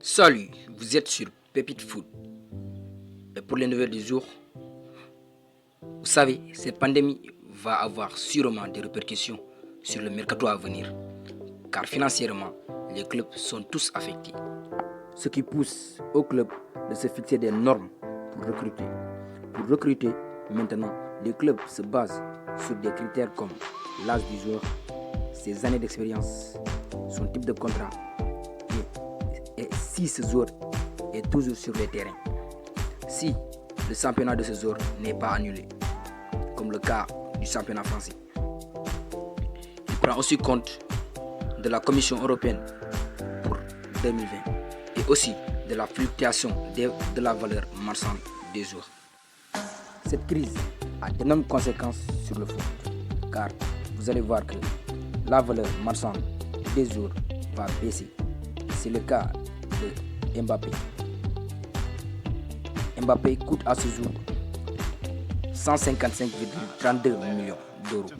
Salut, vous êtes sur Pépite Food. Et pour les nouvelles du jour, vous savez, cette pandémie va avoir sûrement des répercussions sur le mercato à venir. Car financièrement, les clubs sont tous affectés. Ce qui pousse aux clubs de se fixer des normes pour recruter. Pour recruter, maintenant, les clubs se basent sur des critères comme l'âge du joueur, ses années d'expérience, son type de contrat et si ce joueur est toujours sur les terrains. Si le championnat de ce joueur n'est pas annulé, comme le cas du championnat français. Il prend aussi compte de la Commission européenne pour 2020 et aussi de la fluctuation de la valeur marchande des joueurs. Cette crise a d'énormes conséquences sur le foot, car vous allez voir que la valeur marchande des joueurs va baisser. C'est le cas de Mbappé. Mbappé coûte à ce jour 155,32 millions d'euros.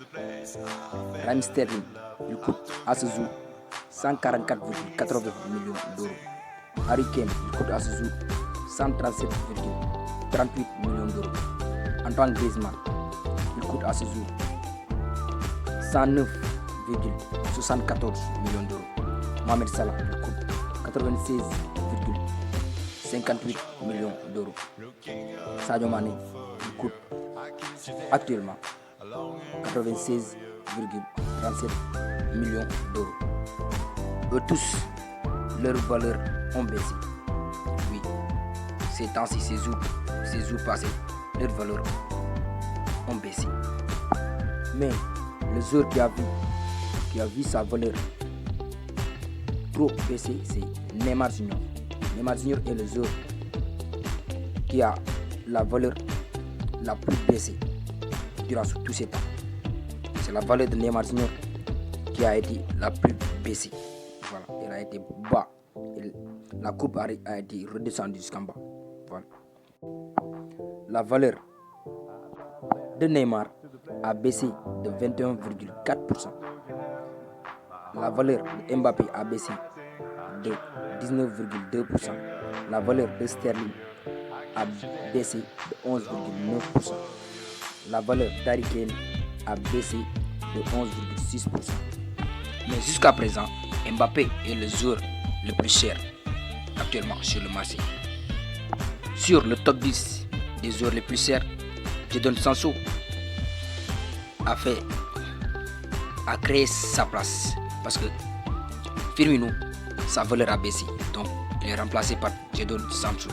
Raheem Sterling, il coûte à ce jour 144,80 millions d'euros. Harry Kane, il coûte à ce jour 137,38 millions d'euros. Antoine Griezmann, il coûte à ce jour 109,74 millions d'euros. Mohamed Salah, il coûte 96,58 millions d'euros. Sadio Mané, il coûte actuellement 96,37 millions d'euros. Eux tous, leurs valeurs ont baissé. Oui, ces temps-ci, ces jours passés, leurs valeurs ont baissé. Mais le joueur qui a vu sa valeur trop baisser, c'est Neymar Junior. Neymar Junior est le joueur qui a la valeur la plus baissée durant tous ces temps. C'est la valeur de Neymar Junior qui a été la plus baissée. Voilà, elle a été bas. La courbe a été redescendue jusqu'en bas. Voilà. La valeur de Neymar a baissé de 21,4%. La valeur de Mbappé a baissé de 19,2%. La valeur de Sterling a baissé de 11,9%. La valeur d'Harry Kane a baissé de 11,6%. Mais jusqu'à présent, Mbappé est le joueur le plus cher actuellement sur le marché. Sur le top 10 des joueurs les plus chers, Jadon Sancho a créé sa place parce que Firmino, sa valeur a baissé, donc il est remplacé par Jadon Sancho.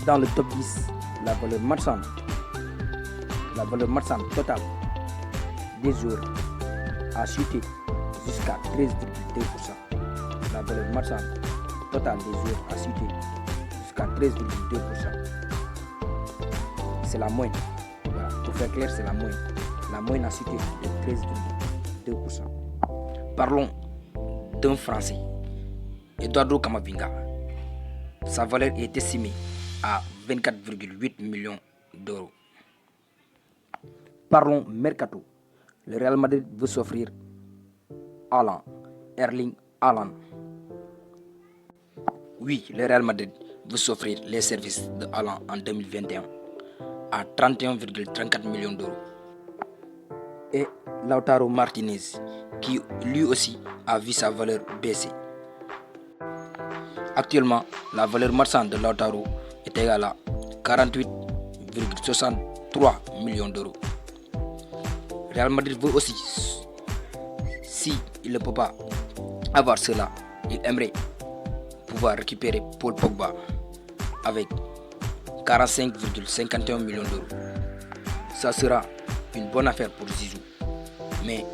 Dans le top 10, la valeur marchande totale des joueurs a chuté jusqu'à 13,2%. La valeur marchande totale des joueurs a chuté jusqu'à 13,2%. C'est la moyenne. Voilà, pour faire clair, c'est la moyenne. La moyenne a chuté de 13,2%. Parlons d'un Français, Eduardo Camavinga. Sa valeur est estimée à 24,8 millions d'euros. Parlons mercato. Le Real Madrid veut s'offrir Erling Haaland. Oui, le Real Madrid veut s'offrir les services de Haaland en 2021 à 31,34 millions d'euros. Et Lautaro Martinez, qui lui aussi a vu sa valeur baisser. Actuellement, la valeur marchande de Lautaro est égale à 48,63 millions d'euros. Real Madrid veut aussi, si il ne peut pas avoir cela, il aimerait pouvoir récupérer Paul Pogba avec 45,51 millions d'euros. Ça sera une bonne affaire pour Zizou. Mais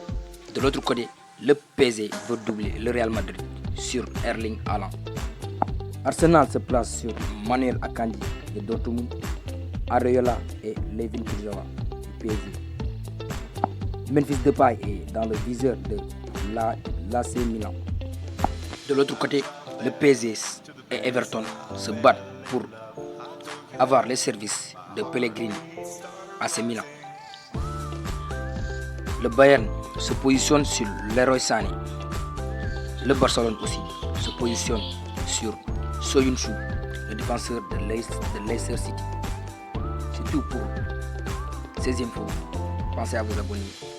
de l'autre côté, le PSG veut doubler le Real Madrid sur Erling Haaland. Arsenal se place sur Manuel Akanji de Dortmund, Areola et Layvin Kurzawa du PSG. Memphis Depay est dans le viseur de l'AC Milan. De l'autre côté, le PSG et Everton se battent pour avoir les services de Pellegrini AC Milan. Le Bayern se positionne sur Leroy Sané. Le Barcelone aussi se positionne sur Soyuncu, le défenseur de Leicester City. C'est tout pour ces infos. Pensez à vous abonner.